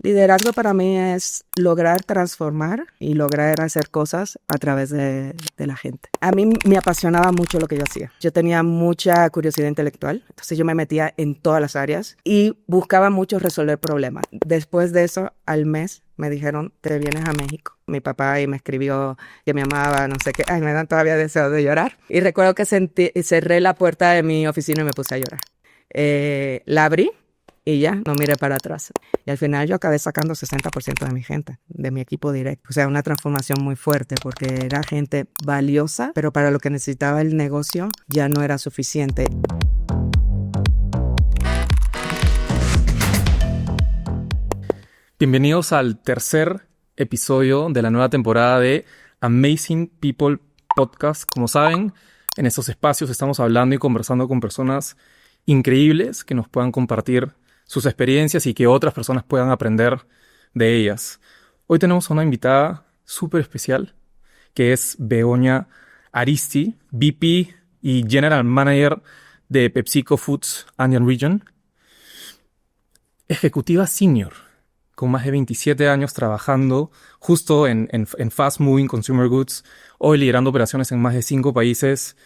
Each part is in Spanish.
Liderazgo para mí es lograr transformar y lograr hacer cosas a través de la gente. A mí me apasionaba mucho lo que yo hacía. Yo tenía mucha curiosidad intelectual, entonces yo me metía en todas las áreas y buscaba mucho resolver problemas. Después de eso, al mes, me dijeron, te vienes a México. Mi papá y me escribió que me amaba, no sé qué. Ay, me dan todavía deseo de llorar. Y recuerdo que cerré la puerta de mi oficina y me puse a llorar. La abrí. Y ya, no miré para atrás. Y al final yo acabé sacando 60% de mi gente, de mi equipo directo. O sea, una transformación muy fuerte porque era gente valiosa, pero para lo que necesitaba el negocio ya no era suficiente. Bienvenidos al tercer episodio de la nueva temporada de Amazing People Podcast. Como saben, en estos espacios estamos hablando y conversando con personas increíbles que nos puedan compartir sus experiencias y que otras personas puedan aprender de ellas. Hoy tenemos una invitada súper especial, que es Begoña Aristi, VP y General Manager de PepsiCo Foods Andean Region. Ejecutiva Senior, con más de 27 años trabajando justo en Fast Moving Consumer Goods, hoy liderando operaciones en más de 5 países,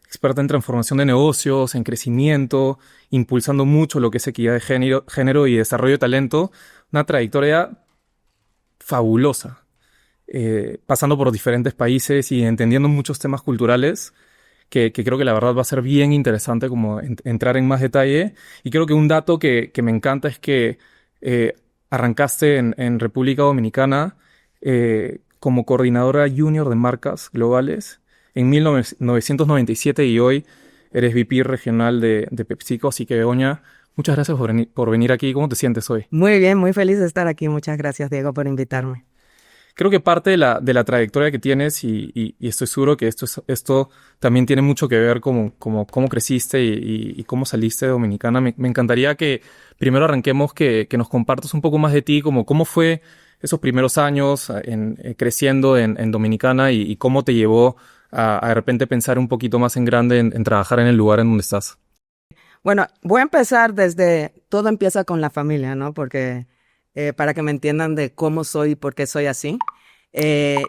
experta en transformación de negocios, en crecimiento, impulsando mucho lo que es equidad de género y desarrollo de talento. Una trayectoria fabulosa, pasando por diferentes países y entendiendo muchos temas culturales que creo que la verdad va a ser bien interesante como entrar en más detalle. Y creo que un dato que me encanta es que arrancaste en República Dominicana como coordinadora junior de marcas globales en 1997 y hoy eres VP regional de PepsiCo. Así que, Begoña, muchas gracias por venir aquí. ¿Cómo te sientes hoy? Muy bien, muy feliz de estar aquí. Muchas gracias, Diego, por invitarme. Creo que parte de la trayectoria que tienes y estoy seguro que esto también tiene mucho que ver cómo creciste y cómo saliste de Dominicana. Me encantaría que primero arranquemos que nos compartas un poco más de ti, como cómo fue esos primeros años creciendo en Dominicana y cómo te llevó a de repente pensar un poquito más en grande en trabajar en el lugar en donde estás. Bueno, voy a empezar todo empieza con la familia, ¿no? Porque para que me entiendan de cómo soy y por qué soy así. Llegué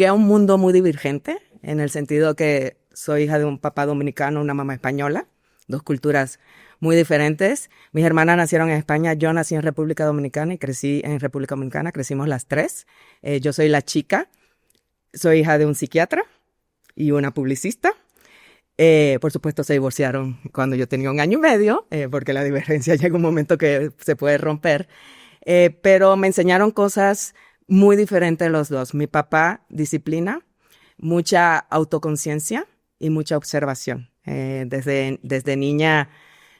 a un mundo muy divergente, en el sentido que soy hija de un papá dominicano, una mamá española, dos culturas muy diferentes. Mis hermanas nacieron en España, yo nací en República Dominicana y crecí en República Dominicana, crecimos las tres. Yo soy la chica, soy hija de un psiquiatra y una publicista. Por supuesto se divorciaron cuando yo tenía 1 año y medio, porque la divergencia llega un momento que se puede romper, pero me enseñaron cosas muy diferentes los dos. Mi papá, disciplina, mucha autoconciencia y mucha observación. Desde niña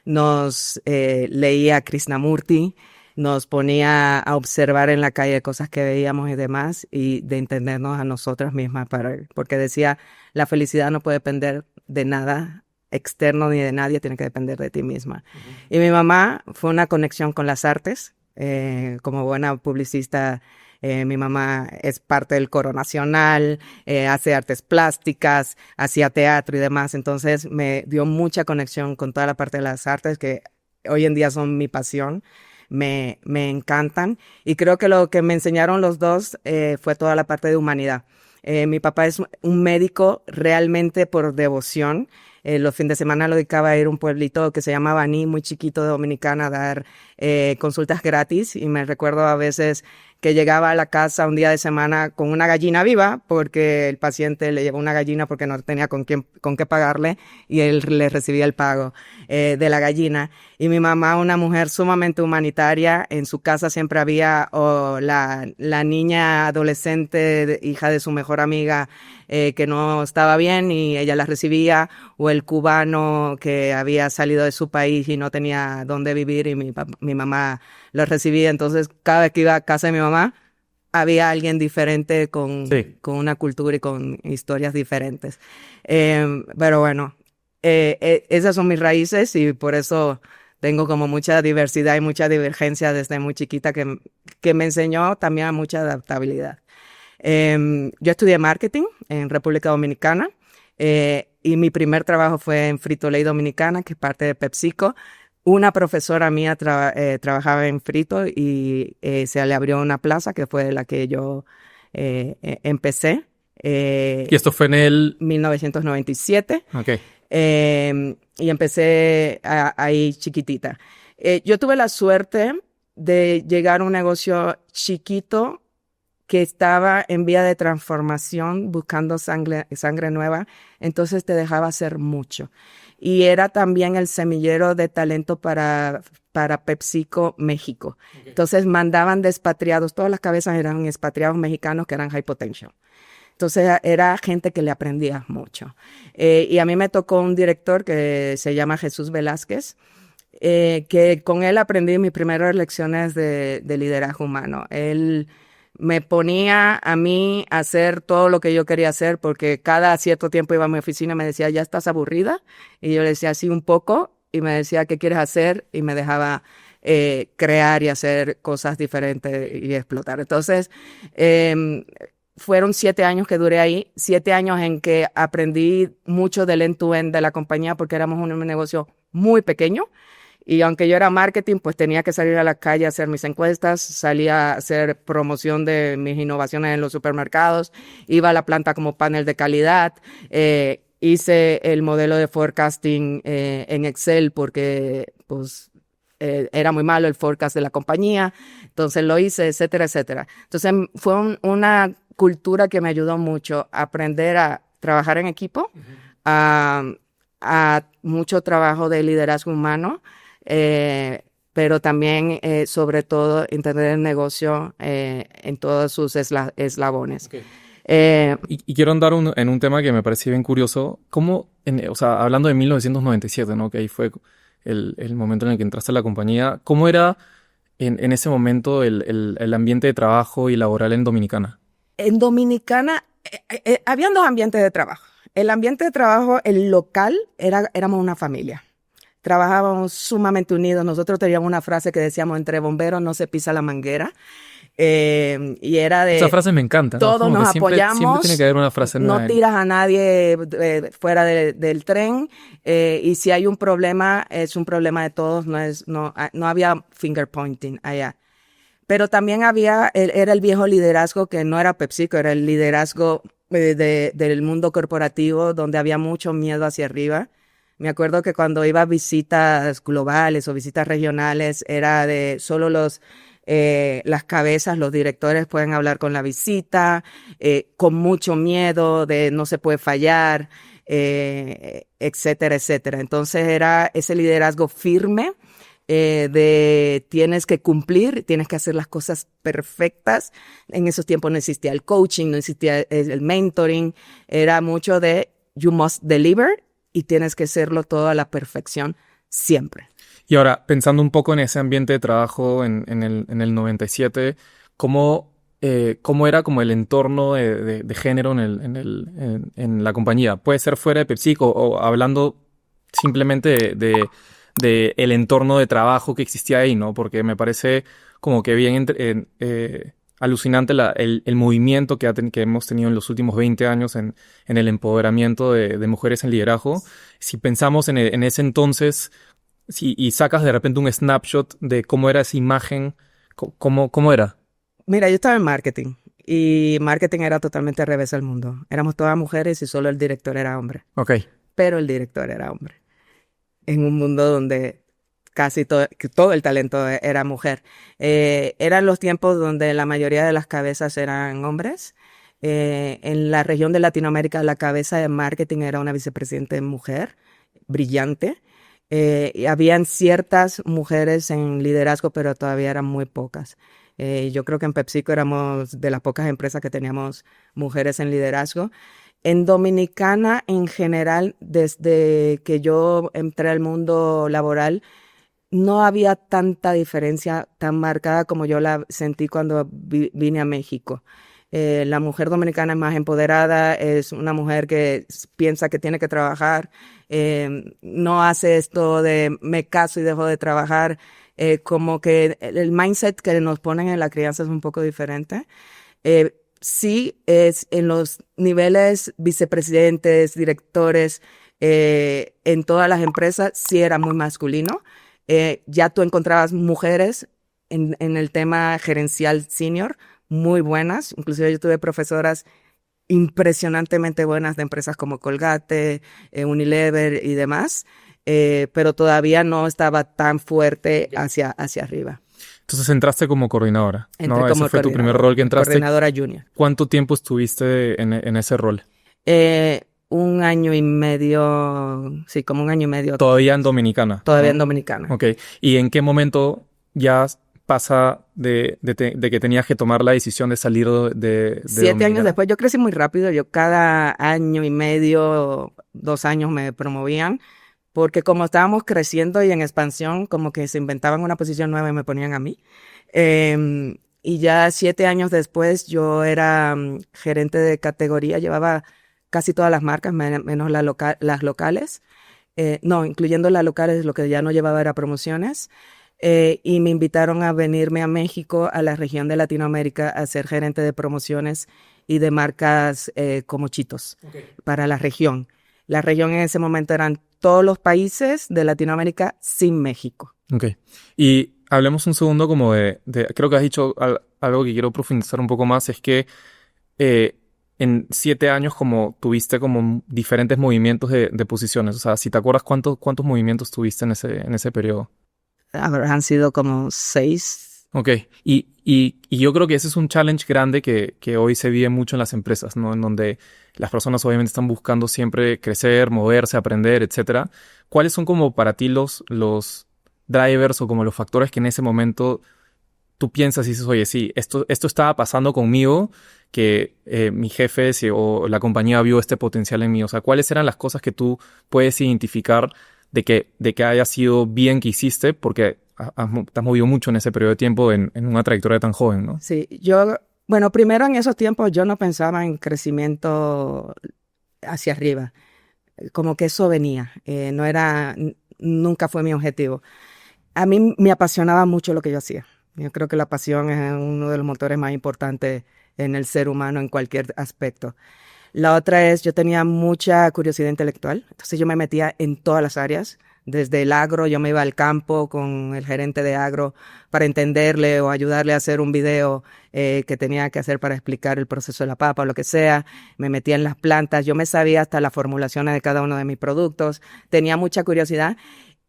nos leía Krishnamurti, nos ponía a observar en la calle cosas que veíamos y demás, y de entendernos a nosotras mismas, porque decía, la felicidad no puede depender de nada externo ni de nadie, tiene que depender de ti misma. Y mi mamá fue una conexión con las artes, como buena publicista. Mi mamá es parte del Coro Nacional, hace artes plásticas, hacía teatro y demás, entonces me dio mucha conexión con toda la parte de las artes que hoy en día son mi pasión. Me encantan y creo que lo que me enseñaron los dos fue toda la parte de humanidad. Mi papá es un médico realmente por devoción. Los fines de semana lo dedicaba a ir a un pueblito que se llama Baní, muy chiquito de Dominicana, a dar consultas gratis, y me recuerdo a veces que llegaba a la casa un día de semana con una gallina viva porque el paciente le llevó una gallina porque no tenía con qué pagarle, y él le recibía el pago de la gallina. Y mi mamá, una mujer sumamente humanitaria, en su casa siempre había la niña adolescente, hija de su mejor amiga, que no estaba bien y ella la recibía, o el cubano que había salido de su país y no tenía dónde vivir y mi mamá lo recibía. Entonces, cada vez que iba a casa de mi mamá, había alguien diferente con una cultura y con historias diferentes. Pero bueno, esas son mis raíces y por eso tengo como mucha diversidad y mucha divergencia desde muy chiquita que me enseñó también a mucha adaptabilidad. Yo estudié marketing en República Dominicana y mi primer trabajo fue en Frito-Lay Dominicana, que es parte de PepsiCo. Una profesora mía trabajaba en Frito y se le abrió una plaza que fue la que yo empecé. Y esto fue en el... 1997. Ok. Y empecé ahí chiquitita. Yo tuve la suerte de llegar a un negocio chiquito que estaba en vía de transformación, buscando sangre nueva, entonces te dejaba hacer mucho. Y era también el semillero de talento para PepsiCo México. Okay. Entonces mandaban despatriados, todas las cabezas eran expatriados mexicanos que eran high potential. Entonces era gente que le aprendía mucho. Y a mí me tocó un director que se llama Jesús Velázquez, que con él aprendí mis primeras lecciones de liderazgo humano. Él me ponía a mí a hacer todo lo que yo quería hacer, porque cada cierto tiempo iba a mi oficina y me decía, ¿ya estás aburrida? Y yo le decía, sí, un poco. Y me decía, ¿qué quieres hacer? Y me dejaba crear y hacer cosas diferentes y explotar. Entonces, fueron 7 años que duré ahí, 7 años en que aprendí mucho del end-to-end de la compañía, porque éramos un negocio muy pequeño. Y aunque yo era marketing, pues tenía que salir a la calle a hacer mis encuestas, salía a hacer promoción de mis innovaciones en los supermercados, iba a la planta como panel de calidad, hice el modelo de forecasting en Excel porque pues era muy malo el forecast de la compañía, entonces lo hice, etcétera, etcétera. Entonces fue una cultura que me ayudó mucho a aprender a trabajar en equipo, a mucho trabajo de liderazgo humano, pero también, sobre todo, entender el negocio en todos sus eslabones. Okay. Y quiero andar en un tema que me parece bien curioso. ¿Cómo, o sea, hablando de 1997, ¿no? Que ahí fue el momento en el que entraste a la compañía. ¿Cómo era en ese momento el ambiente de trabajo y laboral en Dominicana? En Dominicana habían 2 ambientes de trabajo. El ambiente de trabajo, el local, éramos una familia. Trabajábamos sumamente unidos. Nosotros teníamos una frase que decíamos, entre bomberos no se pisa la manguera. Y era de... Esa frase me encanta, ¿no? Todos nos apoyamos. Siempre tiene que haber una frase nueva. No tiras a nadie fuera del tren. Y si hay un problema, es un problema de todos. No había finger pointing allá. Pero también era el viejo liderazgo que no era PepsiCo, era el liderazgo del mundo corporativo, donde había mucho miedo hacia arriba. Me acuerdo que cuando iba a visitas globales o visitas regionales, era de solo las cabezas, los directores pueden hablar con la visita, con mucho miedo de no se puede fallar, etcétera, etcétera. Entonces era ese liderazgo firme, de tienes que cumplir, tienes que hacer las cosas perfectas. En esos tiempos no existía el coaching, no existía el mentoring, era mucho de you must deliver y tienes que hacerlo todo a la perfección siempre. Y ahora, pensando un poco en ese ambiente de trabajo en el 97, ¿cómo era como el entorno de género en la compañía? Puede ser fuera de PepsiCo o hablando simplemente de el entorno de trabajo que existía ahí, ¿no? Porque me parece como que bien alucinante el movimiento que hemos tenido en los últimos 20 años en el empoderamiento de mujeres en liderazgo. Si pensamos en ese entonces y sacas de repente un snapshot de cómo era esa imagen, ¿cómo era? Mira, yo estaba en marketing y marketing era totalmente al revés del mundo. Éramos todas mujeres y solo el director era hombre. Ok. Pero el director era hombre. En un mundo donde casi todo el talento era mujer. Eran los tiempos donde la mayoría de las cabezas eran hombres. En la región de Latinoamérica, la cabeza de marketing era una vicepresidenta mujer, brillante. Y habían ciertas mujeres en liderazgo, pero todavía eran muy pocas. Yo creo que en PepsiCo éramos de las pocas empresas que teníamos mujeres en liderazgo. En Dominicana, en general, desde que yo entré al mundo laboral, no había tanta diferencia tan marcada como yo la sentí cuando vine a México. La mujer dominicana es más empoderada, es una mujer que piensa que tiene que trabajar, no hace esto de me caso y dejo de trabajar, como que el mindset que nos ponen en la crianza es un poco diferente. Sí, es en los niveles vicepresidentes, directores, en todas las empresas, sí era muy masculino. ya tú encontrabas mujeres en el tema gerencial senior muy buenas. Inclusive yo tuve profesoras impresionantemente buenas de empresas como Colgate, Unilever y demás, pero todavía no estaba tan fuerte hacia arriba. Entonces entraste como coordinadora, Entré ¿no? como Ese fue tu primer rol que entraste. coordinadora junior. ¿Cuánto tiempo estuviste en ese rol? 1 año y medio, sí, como 1 año y medio. Todavía en Dominicana. Todavía ¿no? en Dominicana. Ok. ¿Y en qué momento ya pasa de que tenías que tomar la decisión de salir de 7 años Dominicana? después, yo crecí muy rápido. Yo cada año y medio, 2 años me promovían, porque como estábamos creciendo y en expansión, como que se inventaban una posición nueva y me ponían a mí. Y ya 7 años después, yo era gerente de categoría, llevaba casi todas las marcas, menos las locales. No, incluyendo las locales, lo que ya no llevaba era promociones. Y me invitaron a venirme a México, a la región de Latinoamérica, a ser gerente de promociones y de marcas como Cheetos para la región. La región en ese momento eran todos los países de Latinoamérica sin México. Ok. Y hablemos un segundo como creo que has dicho algo que quiero profundizar un poco más, es que en 7 años como tuviste como diferentes movimientos de posiciones. O sea, si te acuerdas cuántos movimientos tuviste en ese periodo. Han sido como 6. Ok, y yo creo que ese es un challenge grande que hoy se vive mucho en las empresas, ¿no? En donde las personas obviamente están buscando siempre crecer, moverse, aprender, etcétera. ¿Cuáles son como para ti los drivers o como los factores que en ese momento tú piensas y dices, oye, sí, esto estaba pasando conmigo, que mi jefe o la compañía vio este potencial en mí? O sea, ¿cuáles eran las cosas que tú puedes identificar de que haya sido bien que hiciste? Porque te has movido mucho en ese periodo de tiempo en una trayectoria tan joven, ¿no? Sí, bueno, primero en esos tiempos yo no pensaba en crecimiento hacia arriba, como que eso venía, nunca fue mi objetivo. A mí me apasionaba mucho lo que yo hacía. Yo creo que la pasión es uno de los motores más importantes en el ser humano en cualquier aspecto. La otra es, yo tenía mucha curiosidad intelectual, entonces yo me metía en todas las áreas. Desde el agro, yo me iba al campo con el gerente de agro para entenderle o ayudarle a hacer un video que tenía que hacer para explicar el proceso de la papa o lo que sea. Me metía en las plantas, yo me sabía hasta las formulaciones de cada uno de mis productos. Tenía mucha curiosidad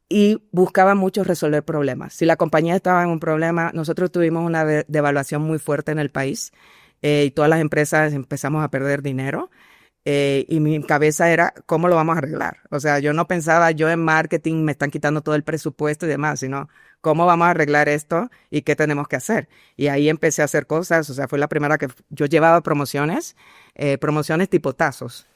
y buscaba mucho resolver problemas. Si la compañía estaba en un problema, nosotros tuvimos una devaluación muy fuerte en el país y todas las empresas empezamos a perder dinero. Y mi cabeza era, ¿cómo lo vamos a arreglar? O sea, yo no pensaba, yo en marketing me están quitando todo el presupuesto y demás, sino, ¿cómo vamos a arreglar esto y qué tenemos que hacer? Y ahí empecé a hacer cosas, o sea, fue la primera que yo llevaba promociones tipo tazos.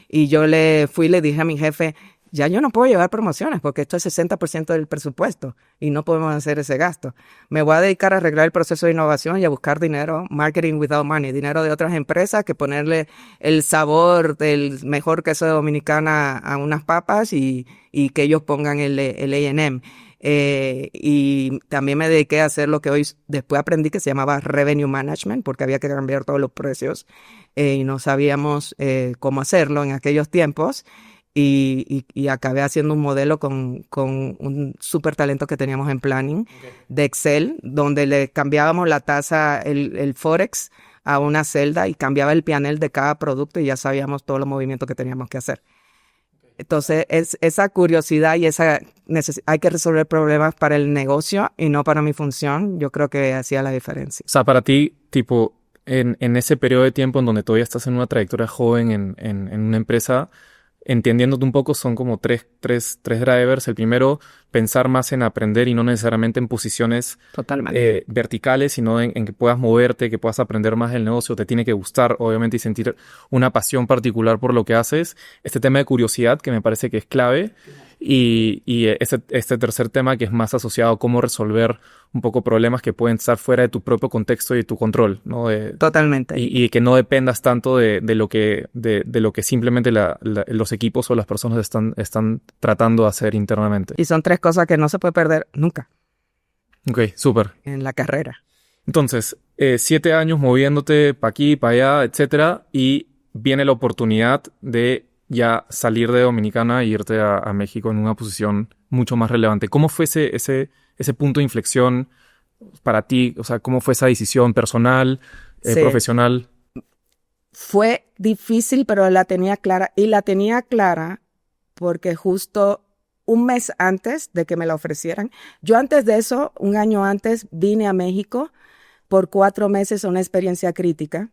Y yo le dije a mi jefe, ya yo no puedo llevar promociones porque esto es 60% del presupuesto y no podemos hacer ese gasto. Me voy a dedicar a arreglar el proceso de innovación y a buscar dinero, marketing without money, dinero de otras empresas, que ponerle el sabor del mejor queso de Dominicana a unas papas y que ellos pongan el A&M. Y también me dediqué a hacer lo que hoy después aprendí que se llamaba Revenue Management, porque había que cambiar todos los precios y no sabíamos cómo hacerlo en aquellos tiempos. Y acabé haciendo un modelo con un súper talento que teníamos en planning de Excel, donde le cambiábamos la tasa, el Forex a una celda y cambiaba el P&L de cada producto y ya sabíamos todos los movimientos que teníamos que hacer. Entonces, esa curiosidad y hay que resolver problemas para el negocio y no para mi función, yo creo que hacía la diferencia. O sea, para ti, tipo, en ese periodo de tiempo en donde todavía estás en una trayectoria joven en una empresa, entendiéndote un poco, son como tres drivers. El primero, pensar más en aprender y no necesariamente en posiciones Totalmente. verticales, sino en que puedas moverte, que puedas aprender más del negocio. Te tiene que gustar, obviamente, y sentir una pasión particular por lo que haces. Este tema de curiosidad, que me parece que es clave. Y este tercer tema, que es más asociado a cómo resolver un poco problemas que pueden estar fuera de tu propio contexto y de tu control, ¿no? Totalmente. Y que no dependas tanto de lo que simplemente los equipos o las personas están tratando de hacer internamente. Y son 3 cosas que no se puede perder nunca. Ok, súper. En la carrera. Entonces, 7 años moviéndote para aquí, para allá, etcétera, y viene la oportunidad de ya salir de Dominicana e irte a México en una posición mucho más relevante. ¿Cómo fue ese punto de inflexión para ti? O sea, ¿cómo fue esa decisión personal, Sí, profesional? fue difícil, pero la tenía clara. Y la tenía clara porque justo un mes antes de que me la ofrecieran, yo antes de eso, un año antes, vine a México por 4 meses, una experiencia crítica.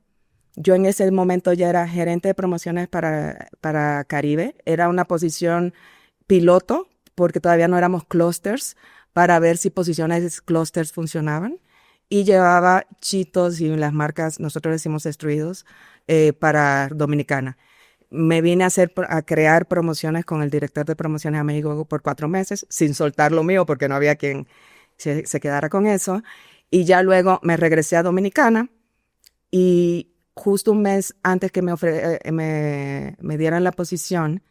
Yo en ese momento ya era gerente de promociones para Caribe. Era una posición piloto, porque todavía no éramos clusters, para ver si posiciones clusters funcionaban. Y llevaba Chitos y las marcas, nosotros decimos Destruidos, para Dominicana. Me vine a crear promociones con el director de promociones a México por 4 meses, sin soltar lo mío, porque no había quien se quedara con eso. Y ya luego me regresé a Dominicana y justo un mes antes que me dieran la posición,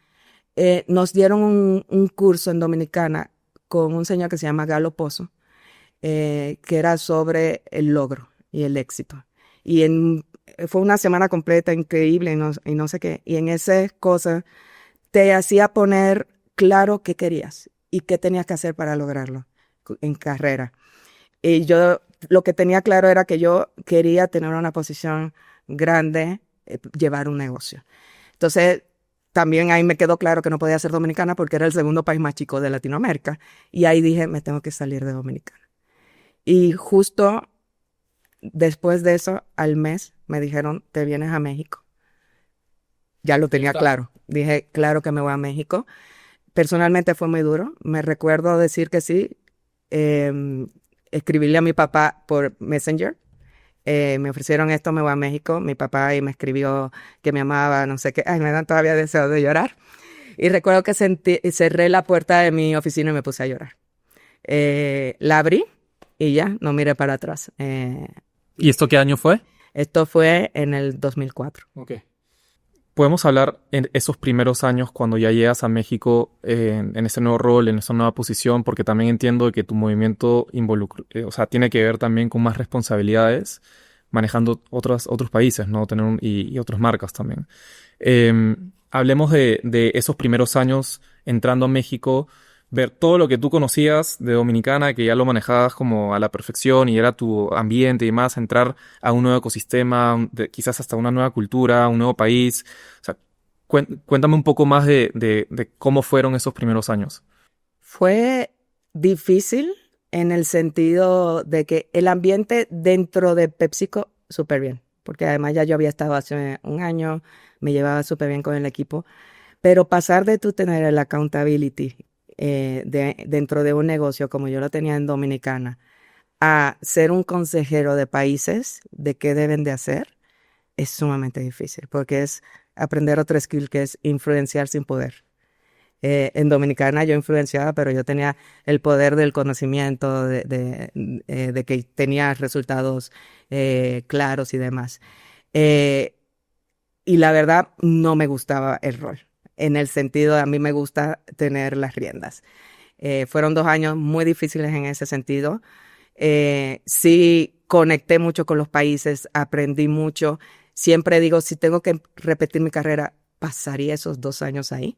nos dieron un curso en Dominicana con un señor que se llama Galo Pozo, que era sobre el logro y el éxito. Y fue una semana completa increíble y no sé qué. Y en esa cosa te hacía poner claro qué querías y qué tenías que hacer para lograrlo en carrera. Y yo lo que tenía claro era que yo quería tener una posición grande, llevar un negocio. Entonces, también ahí me quedó claro que no podía ser dominicana porque era el segundo país más chico de Latinoamérica. Y ahí dije, me tengo que salir de Dominicana. Y justo después de eso, al mes, me dijeron, te vienes a México. Ya lo tenía claro. Dije, claro que me voy a México. Personalmente fue muy duro. Me recuerdo decir que sí. Escribirle a mi papá por Messenger. Me ofrecieron esto, me voy a México. Mi papá y me escribió que me amaba, no sé qué. Ay, me dan todavía deseo de llorar. Y recuerdo que cerré la puerta de mi oficina y me puse a llorar. La abrí y ya, no miré para atrás. ¿Y esto qué año fue? Esto fue en el 2004. Ok. Podemos hablar en esos primeros años cuando ya llegas a México en ese nuevo rol, en esa nueva posición, porque también entiendo que tu movimiento o sea, tiene que ver también con más responsabilidades, manejando otros países, ¿no? Y otras marcas también. Hablemos de esos primeros años entrando a México, ver todo lo que tú conocías de Dominicana, que ya lo manejabas como a la perfección y era tu ambiente y demás, entrar a un nuevo ecosistema, quizás hasta una nueva cultura, un nuevo país. O sea, cuéntame un poco más de cómo fueron esos primeros años. Fue difícil en el sentido de que el ambiente dentro de PepsiCo, súper bien, porque además ya yo había estado hace un año, me llevaba súper bien con el equipo, pero pasar de tú tener el accountability dentro de un negocio como yo lo tenía en Dominicana, a ser un consejero de países de qué deben de hacer, es sumamente difícil, porque es aprender otro skill que es influenciar sin poder. En Dominicana yo influenciaba, pero yo tenía el poder del conocimiento, de que tenía resultados claros y demás. Eh, y la verdad no me gustaba el rol, en el sentido de a mí me gusta tener las riendas. Fueron 2 años muy difíciles en ese sentido. Sí conecté mucho con los países, aprendí mucho. Siempre digo, si tengo que repetir mi carrera, pasaría esos 2 años ahí.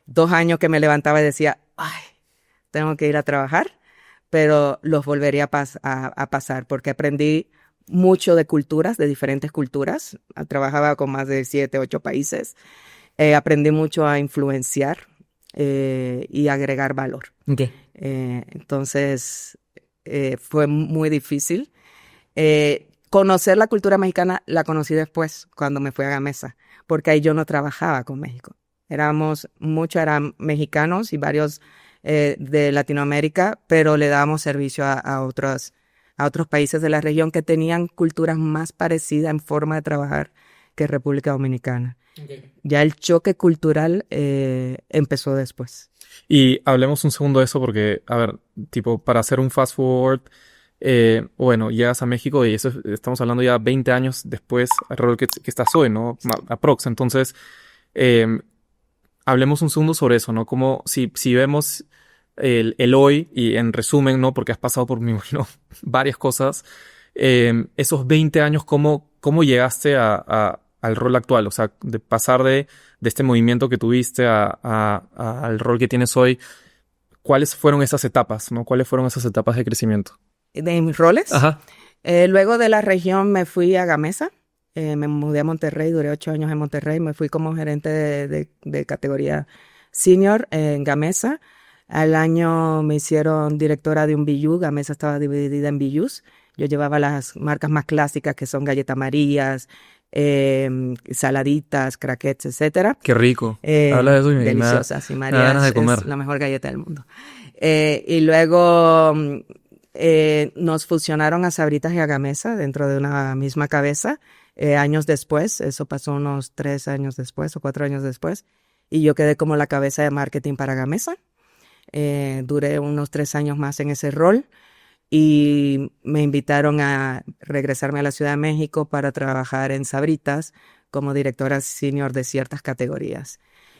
2 años que me levantaba y decía, ay, tengo que ir a trabajar, pero los volvería a pasar porque aprendí mucho de culturas, de diferentes culturas. Trabajaba con más de 7, 8 países. Aprendí mucho a influenciar y agregar valor. Okay. Entonces, fue muy difícil. Conocer la cultura mexicana la conocí después, cuando me fui a Gamesa, porque ahí yo no trabajaba con México. Muchos eran mexicanos y varios de Latinoamérica, pero le dábamos servicio a otros países de la región que tenían culturas más parecidas en forma de trabajar que República Dominicana. Okay. Ya el choque cultural empezó después. Y hablemos un segundo de eso porque, a ver, tipo, para hacer un fast forward, bueno, llegas a México y eso estamos hablando ya 20 años después al rol que estás hoy, ¿no? Aprox. Entonces, hablemos un segundo sobre eso, ¿no? Como si vemos el hoy y en resumen, ¿no? Porque has pasado por, me imagino, varias cosas. Esos 20 años, ¿cómo llegaste a al rol actual? O sea, de pasar de este movimiento que tuviste al rol que tienes hoy. ¿Cuáles fueron esas etapas, no? ¿Cuáles fueron esas etapas de crecimiento? De mis roles. Ajá. Luego de la región me fui a Gamesa. Me mudé a Monterrey, duré 8 años en Monterrey. Me fui como gerente de categoría senior en Gamesa. Al año me hicieron directora de un BU. Gamesa estaba dividida en BUs. Yo llevaba las marcas más clásicas que son Galletas Marías, saladitas, craquettes, etcétera. Qué rico. Habla de eso y deliciosas. Y me da ganas de comer. Es la mejor galleta del mundo. Y luego nos fusionaron a Sabritas y a Gamesa dentro de una misma cabeza. Años después, eso pasó unos 3 años después o 4 años después, y yo quedé como la cabeza de marketing para Gamesa. Duré unos 3 años más en ese rol y me invitaron a regresarme a la Ciudad de México para trabajar en Sabritas como directora senior de ciertas categorías.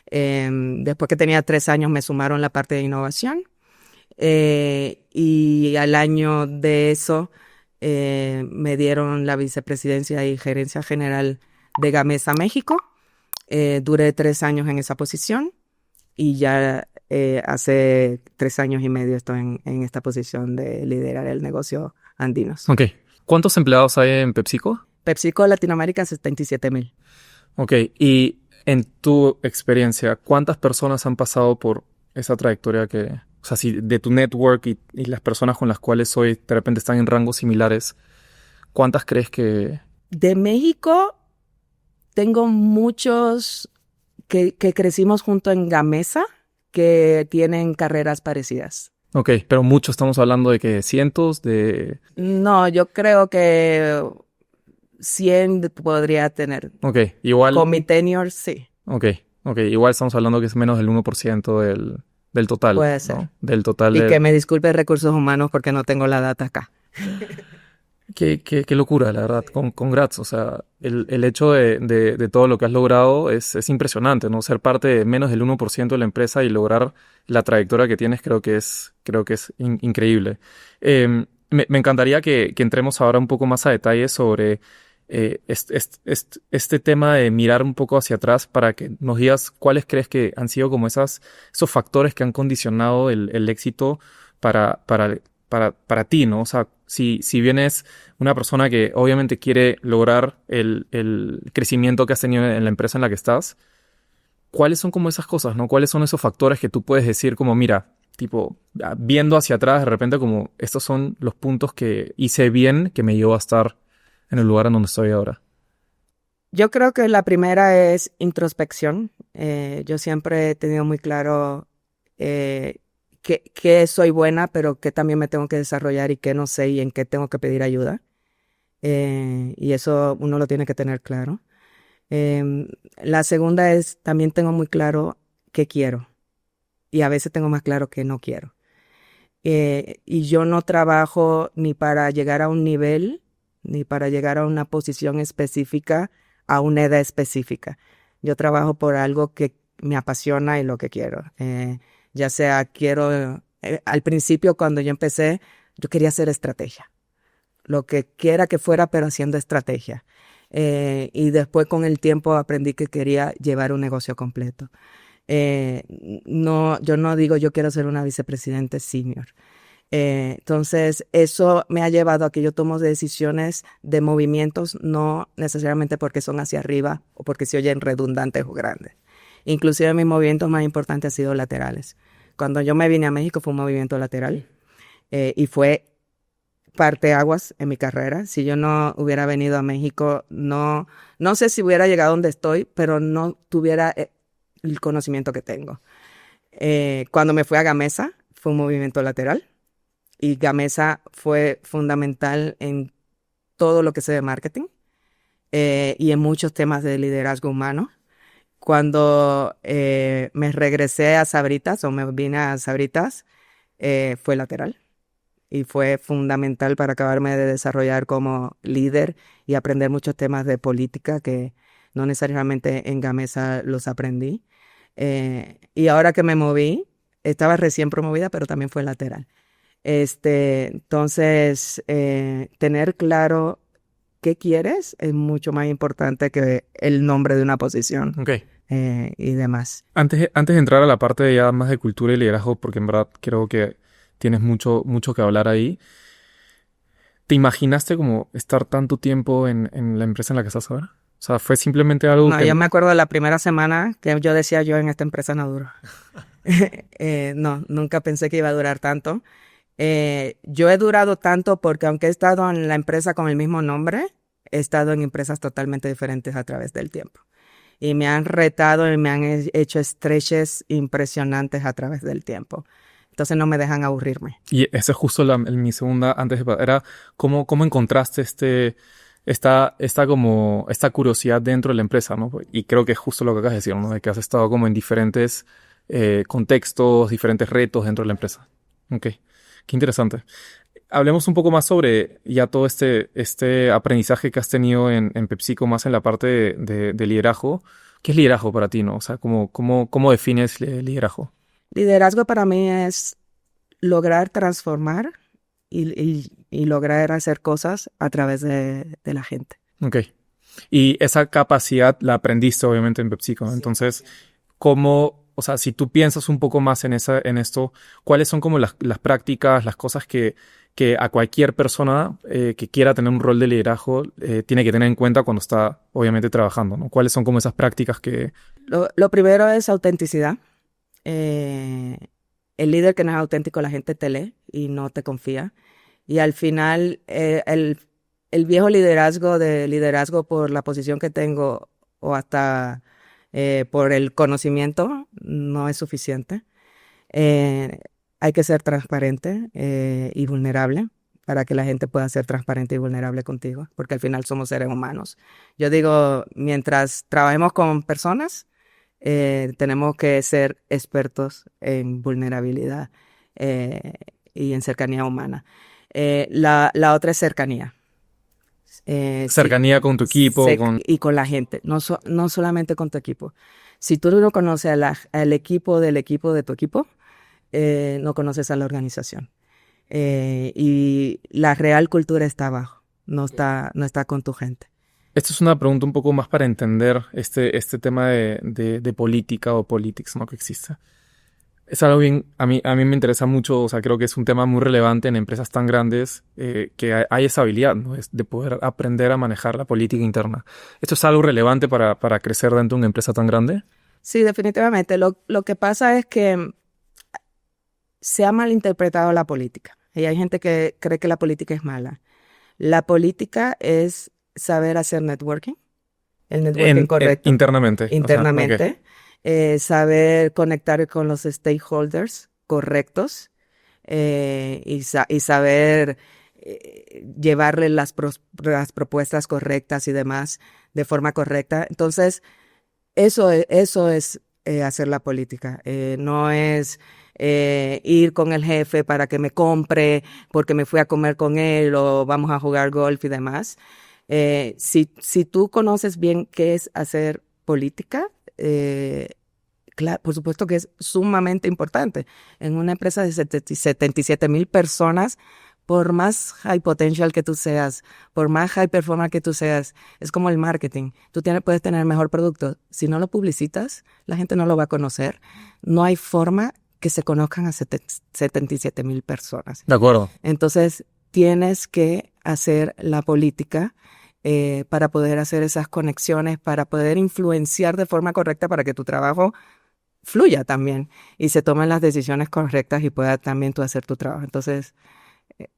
Después que tenía 3 años me sumaron la parte de innovación y al año de eso me dieron la vicepresidencia y gerencia general de Gamesa México. Duré 3 años en esa posición y ya hace 3 años y medio estoy en esta posición de liderar el negocio andinos. Ok. ¿Cuántos empleados hay en PepsiCo? PepsiCo Latinoamérica, 77,000. Ok. Y en tu experiencia, ¿cuántas personas han pasado por esa trayectoria o sea, si de tu network y las personas con las cuales hoy de repente están en rangos similares, ¿cuántas crees que...? De México tengo muchos que crecimos junto en Gamesa que tienen carreras parecidas. Ok, pero muchos estamos hablando de que cientos de... No, yo creo que 100 podría tener. Ok, igual... Con mi tenure, sí. Ok, igual estamos hablando que es menos del 1% del total. Puede ser. ¿no? Del total. Y que me disculpe Recursos Humanos porque no tengo la data acá. Qué locura, la verdad. Congrats. O sea, el hecho de todo lo que has logrado es impresionante, ¿no? Ser parte de menos del 1% de la empresa y lograr la trayectoria que tienes creo que es increíble. Me encantaría que entremos ahora un poco más a detalle sobre este tema de mirar un poco hacia atrás para que nos digas cuáles crees que han sido como esos factores que han condicionado el éxito para ti, ¿no? O sea, si vienes una persona que obviamente quiere lograr el crecimiento que has tenido en la empresa en la que estás, ¿cuáles son como esas cosas, ¿no? ¿Cuáles son esos factores que tú puedes decir como, mira, tipo, viendo hacia atrás, de repente como, estos son los puntos que hice bien que me llevó a estar en el lugar en donde estoy ahora? Yo creo que la primera es introspección. Yo siempre he tenido muy claro que soy buena, pero que también me tengo que desarrollar y que no sé y en qué tengo que pedir ayuda. Y eso uno lo tiene que tener claro. La segunda es, también tengo muy claro qué quiero. Y a veces tengo más claro qué no quiero. Y yo no trabajo ni para llegar a un nivel, ni para llegar a una posición específica, a una edad específica. Yo trabajo por algo que me apasiona y lo que quiero. Ya sea al principio cuando yo empecé, yo quería hacer estrategia. Lo que quiera que fuera, pero haciendo estrategia. Y después con el tiempo aprendí que quería llevar un negocio completo. No, yo no digo yo quiero ser una vicepresidente senior. Entonces, eso me ha llevado a que yo tomo decisiones de movimientos, no necesariamente porque son hacia arriba o porque se oyen redundantes o grandes. Inclusive mis movimientos más importantes han sido laterales. Cuando yo me vine a México fue un movimiento lateral y fue parteaguas en mi carrera. Si yo no hubiera venido a México, no sé si hubiera llegado donde estoy, pero no tuviera el conocimiento que tengo. Cuando me fui a Gamesa fue un movimiento lateral. Y Gamesa fue fundamental en todo lo que sé de marketing y en muchos temas de liderazgo humano. Cuando me regresé a Sabritas o me vine a Sabritas, fue lateral y fue fundamental para acabarme de desarrollar como líder y aprender muchos temas de política que no necesariamente en Gamesa los aprendí. Y ahora que me moví, estaba recién promovida, pero también fue lateral. Entonces, tener claro qué quieres es mucho más importante que el nombre de una posición Ok. y demás. Antes de entrar a la parte ya más de cultura y liderazgo, porque en verdad creo que tienes mucho que hablar ahí, ¿te imaginaste como estar tanto tiempo en la empresa en la que estás ahora? O sea, ¿fue simplemente algo No, que... yo me acuerdo de la primera semana que yo decía yo en esta empresa no duro. No, nunca pensé que iba a durar tanto. Yo he durado tanto porque aunque he estado en la empresa con el mismo nombre, he estado en empresas totalmente diferentes a través del tiempo. Y me han retado y me han hecho stretches impresionantes a través del tiempo. Entonces no me dejan aburrirme. Y esa es justo mi segunda, era cómo encontraste esta curiosidad dentro de la empresa, ¿no? Y creo que es justo lo que acabas de decir, ¿no? De que has estado como en diferentes contextos, diferentes retos dentro de la empresa. Ok, qué interesante. Hablemos un poco más sobre ya todo este aprendizaje que has tenido en PepsiCo, más en la parte de liderazgo. ¿Qué es liderazgo para ti, no? O sea, ¿cómo defines liderazgo? Liderazgo para mí es lograr transformar y lograr hacer cosas a través de la gente. Ok. Y esa capacidad la aprendiste obviamente en PepsiCo, ¿no? Sí. Entonces, o sea, si tú piensas un poco más en esto, ¿cuáles son como las prácticas, las cosas que a cualquier persona que quiera tener un rol de liderazgo tiene que tener en cuenta cuando está obviamente trabajando, ¿no? ¿Cuáles son como esas prácticas que... Lo primero es autenticidad. El líder que no es auténtico, la gente te lee y no te confía. Y al final, el viejo liderazgo por la posición que tengo o hasta por el conocimiento, no es suficiente. Hay que ser transparente y vulnerable para que la gente pueda ser transparente y vulnerable contigo, porque al final somos seres humanos. Yo digo, mientras trabajemos con personas, tenemos que ser expertos en vulnerabilidad y en cercanía humana. La otra es cercanía. Sí, Cercanía con tu equipo, con... y con la gente, no solamente con tu equipo. Si tú no conoces al equipo del equipo de tu equipo, no conoces a la organización. Y la real cultura está abajo, no está con tu gente. Esto es una pregunta un poco más para entender este tema de política o politics, ¿no? Que existe. Es algo bien, a mí me interesa mucho, o sea, creo que es un tema muy relevante en empresas tan grandes que hay esa habilidad, ¿no? Es de poder aprender a manejar la política interna. ¿Esto es algo relevante para crecer dentro de una empresa tan grande? Sí, definitivamente. Lo que pasa es que se ha malinterpretado la política. Y hay gente que cree que la política es mala. La política es saber hacer networking, el networking correcto, Internamente. O sea, ok. internamente, saber conectar con los stakeholders correctos y saber llevarle las propuestas correctas y demás de forma correcta. Entonces, eso es hacer la política. No es ir con el jefe para que me compre porque me fui a comer con él o vamos a jugar golf y demás. Si tú conoces bien qué es hacer política, claro, por supuesto que es sumamente importante. En una empresa de 77,000 personas, por más high potential que tú seas, por más high performer que tú seas, es como el marketing. Puedes tener el mejor producto. Si no lo publicitas, la gente no lo va a conocer. No hay forma que se conozcan a 77,000 personas. De acuerdo. Entonces, tienes que hacer la política para poder hacer esas conexiones, para poder influenciar de forma correcta para que tu trabajo fluya también y se tomen las decisiones correctas y pueda también tú hacer tu trabajo. Entonces,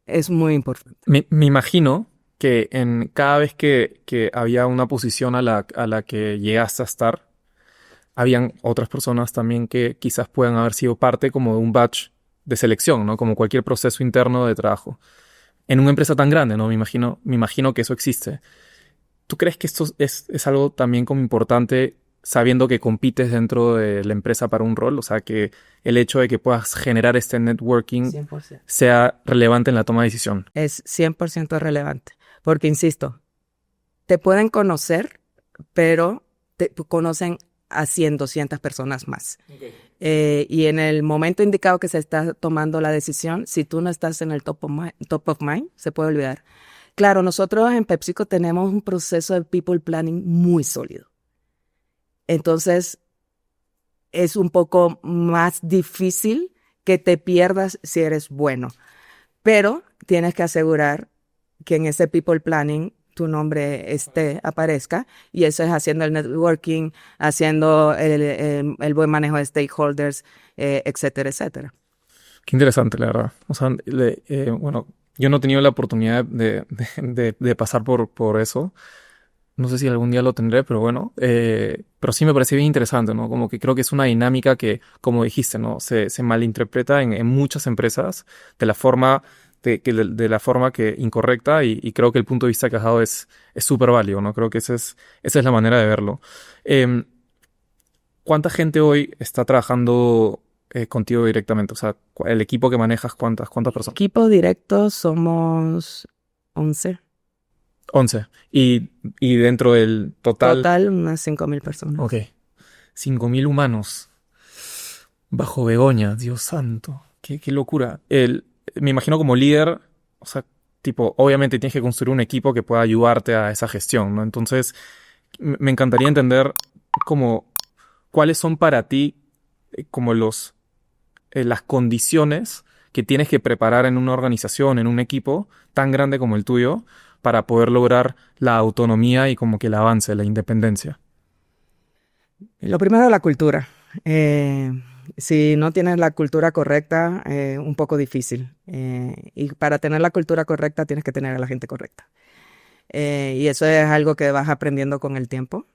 es muy importante. Me imagino que en cada vez que había una posición a la que llegaste a estar, habían otras personas también que quizás puedan haber sido parte como de un batch de selección, ¿no? Como cualquier proceso interno de trabajo. En una empresa tan grande, ¿no? Me imagino que eso existe. ¿Tú crees que esto es algo también como importante sabiendo que compites dentro de la empresa para un rol? O sea, que el hecho de que puedas generar este networking 100%. sea relevante en la toma de decisión. Es 100% relevante. Porque, insisto, te pueden conocer, pero te conocen a 100, 200 personas más. Y en el momento indicado que se está tomando la decisión, si tú no estás en el top of mind, se puede olvidar. Claro, nosotros en PepsiCo tenemos un proceso de people planning muy sólido. Entonces, es un poco más difícil que te pierdas si eres bueno. Pero tienes que asegurar que en ese people planning tu nombre aparezca, y eso es haciendo el networking, haciendo el buen manejo de stakeholders, etcétera, etcétera. Qué interesante, la verdad. O sea, bueno, yo no he tenido la oportunidad de pasar por eso. No sé si algún día lo tendré, pero bueno. Pero sí me parece bien interesante, ¿no? Como que creo que es una dinámica que, como dijiste, ¿no? Se malinterpreta en muchas empresas de la forma de la forma que incorrecta, y creo que el punto de vista que has dado es súper válido, ¿no? Creo que esa es la manera de verlo. Em, ¿Cuánta gente hoy está trabajando contigo directamente? O sea, el equipo que manejas, ¿cuántas personas? Equipo directo somos 11. 11. Y dentro del total. Total, unas 5,000 personas. Ok. 5.000 humanos. Bajo Begoña, Dios santo. Qué locura. Me imagino como líder, o sea, tipo, obviamente tienes que construir un equipo que pueda ayudarte a esa gestión, ¿no? Entonces, me encantaría entender como cuáles son para ti como las condiciones que tienes que preparar en una organización, en un equipo tan grande como el tuyo, para poder lograr la autonomía y como que el avance, la independencia. Lo primero, la cultura. Si no tienes la cultura correcta, un poco difícil. Y para tener la cultura correcta, tienes que tener a la gente correcta. Y eso es algo que vas aprendiendo con el tiempo.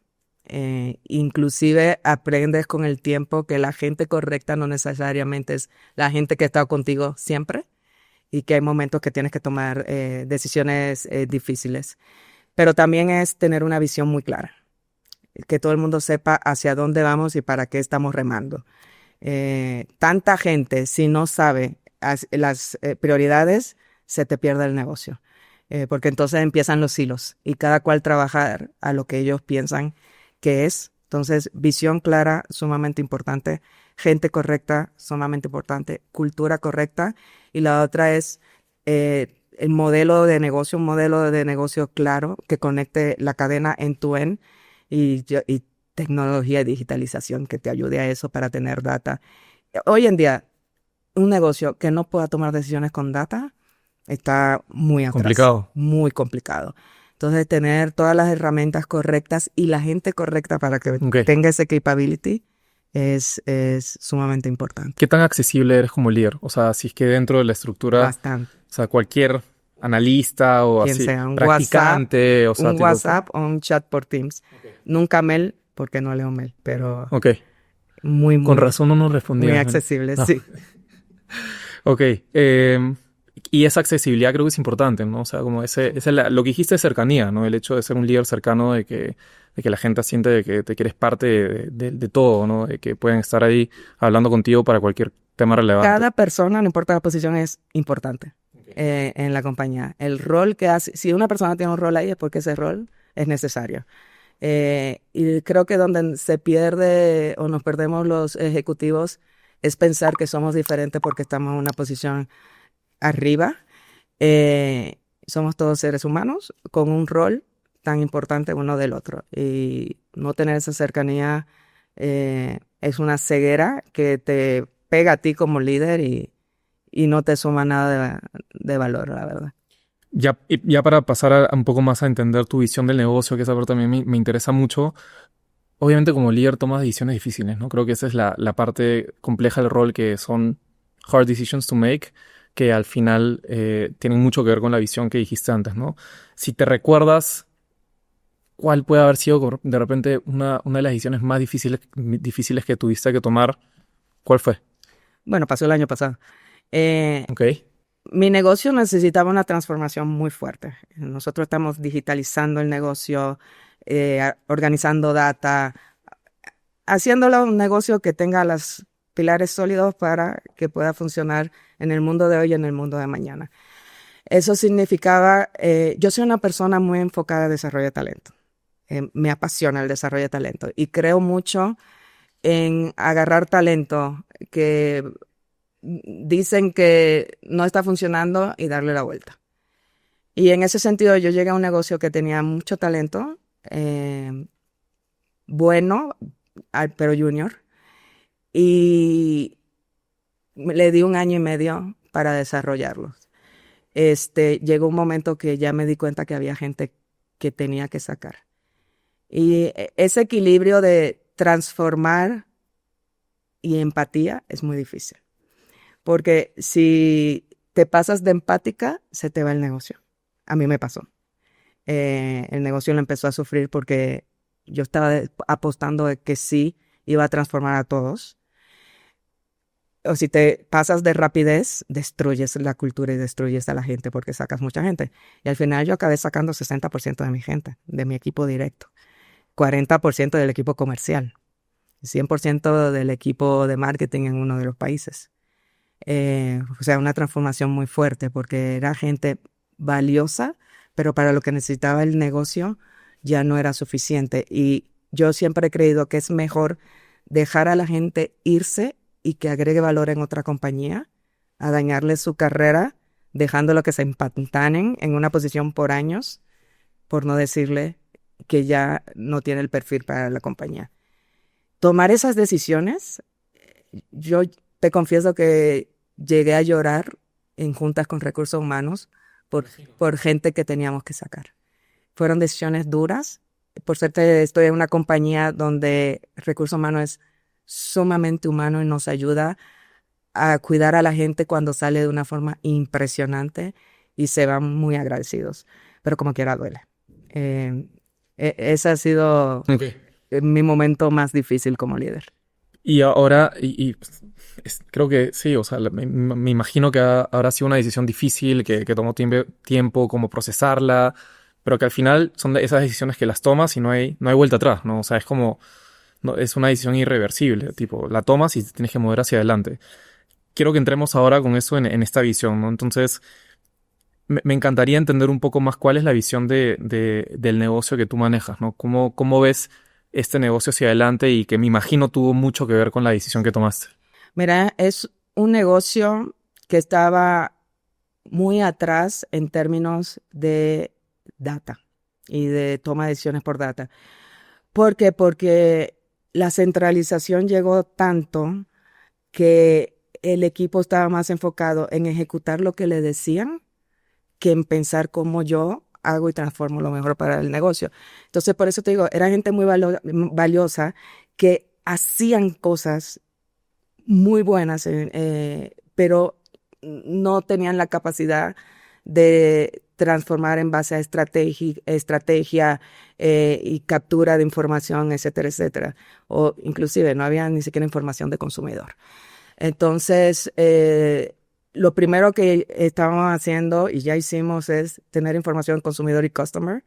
Inclusive aprendes con el tiempo que la gente correcta no necesariamente es la gente que ha estado contigo siempre, y que hay momentos que tienes que tomar decisiones difíciles. Pero también es tener una visión muy clara, que todo el mundo sepa hacia dónde vamos y para qué estamos remando. Tanta gente, si no sabe las prioridades, se te pierde el negocio. Porque entonces empiezan los silos y cada cual trabajar a lo que ellos piensan que es. Entonces, visión clara, sumamente importante. Gente correcta, sumamente importante. Cultura correcta. Y la otra es el modelo de negocio, un modelo de negocio claro que conecte la cadena end-to-end, y tecnología y digitalización que te ayude a eso para tener data. Hoy en día, un negocio que no pueda tomar decisiones con data está muy atrás. Complicado. Muy complicado. Entonces, tener todas las herramientas correctas y la gente correcta para que tenga ese capability es sumamente importante. ¿Qué tan accesible eres como líder? O sea, si es que dentro de la estructura, bastante, o sea, cualquier analista o quien así, sea, un practicante, WhatsApp, o sea, un tipo, WhatsApp o un chat por Teams. Okay. Nunca mail, porque no leo mail, pero Ok. muy, Con razón no nos respondía. muy accesible, No. sí. Ok. Y esa accesibilidad creo que es importante, ¿no? O sea, como lo que dijiste de cercanía, ¿no? El hecho de ser un líder cercano, de que la gente siente de que eres parte de todo, ¿no? De que pueden estar ahí hablando contigo para cualquier tema relevante. Cada persona, no importa la posición, es importante en la compañía. El rol que hace, si una persona tiene un rol ahí, es porque ese rol es necesario. Y creo que donde se pierde o nos perdemos los ejecutivos es pensar que somos diferentes porque estamos en una posición arriba. Somos todos seres humanos con un rol tan importante uno del otro. Y no tener esa cercanía es una ceguera que te pega a ti como líder y no te suma nada de valor, la verdad. Ya para pasar a un poco más a entender tu visión del negocio, que esa parte también me interesa mucho. Obviamente como líder tomas decisiones difíciles, ¿no? Creo que esa es la parte compleja del rol, que son hard decisions to make, que al final tienen mucho que ver con la visión que dijiste antes, ¿no? Si te recuerdas, ¿cuál puede haber sido de repente una de las decisiones más difíciles que tuviste que tomar? ¿Cuál fue? Bueno, pasó el año pasado. Ok. Mi negocio necesitaba una transformación muy fuerte. Nosotros estamos digitalizando el negocio, organizando data, haciéndolo un negocio que tenga los pilares sólidos para que pueda funcionar en el mundo de hoy y en el mundo de mañana. Eso significaba, yo soy una persona muy enfocada en desarrollo de talento. Me apasiona el desarrollo de talento y creo mucho en agarrar talento que dicen que no está funcionando y darle la vuelta. Y en ese sentido yo llegué a un negocio que tenía mucho talento, bueno, pero junior, y le di 1 año y medio para desarrollarlos. Llegó un momento que ya me di cuenta que había gente que tenía que sacar. Y ese equilibrio de transformar y empatía es muy difícil. Porque si te pasas de empática, se te va el negocio. A mí me pasó. El negocio lo empezó a sufrir porque yo estaba apostando de que sí iba a transformar a todos. O si te pasas de rapidez, destruyes la cultura y destruyes a la gente porque sacas mucha gente. Y al final yo acabé sacando 60% de mi gente, de mi equipo directo, 40% del equipo comercial, 100% del equipo de marketing en uno de los países. O sea, una transformación muy fuerte porque era gente valiosa, pero para lo que necesitaba el negocio ya no era suficiente. Y yo siempre he creído que es mejor dejar a la gente irse y que agregue valor en otra compañía, a dañarle su carrera, dejándolo que se empantanen en una posición por años, por no decirle que ya no tiene el perfil para la compañía. Tomar esas decisiones, yo te confieso que llegué a llorar en juntas con recursos humanos por gente que teníamos que sacar. Fueron decisiones duras. Por suerte estoy en una compañía donde recursos humanos es sumamente humano y nos ayuda a cuidar a la gente cuando sale de una forma impresionante y se van muy agradecidos. Pero como quiera duele. Ese ha sido mi momento más difícil como líder. Y ahora, creo que sí, o sea, me imagino que habrá sido una decisión difícil, que tomó tiempo como procesarla, pero que al final son esas decisiones que las tomas y no hay vuelta atrás, ¿no? O sea, es como, no, es una decisión irreversible, tipo, la tomas y tienes que mover hacia adelante. Quiero que entremos ahora con eso en esta visión, ¿no? Entonces, me encantaría entender un poco más cuál es la visión del negocio que tú manejas, ¿no? ¿Cómo ves este negocio hacia adelante y que me imagino tuvo mucho que ver con la decisión que tomaste? Mira, es un negocio que estaba muy atrás en términos de data y de toma de decisiones por data. ¿Por qué? Porque la centralización llegó tanto que el equipo estaba más enfocado en ejecutar lo que le decían que en pensar cómo yo hago y transformo lo mejor para el negocio. Entonces, por eso te digo, era gente muy valiosa que hacían cosas muy buenas, pero no tenían la capacidad de transformar en base a estrategia y captura de información, etcétera, etcétera. O inclusive no había ni siquiera información de consumidor. Entonces, lo primero que estábamos haciendo y ya hicimos es tener información consumidor y customer,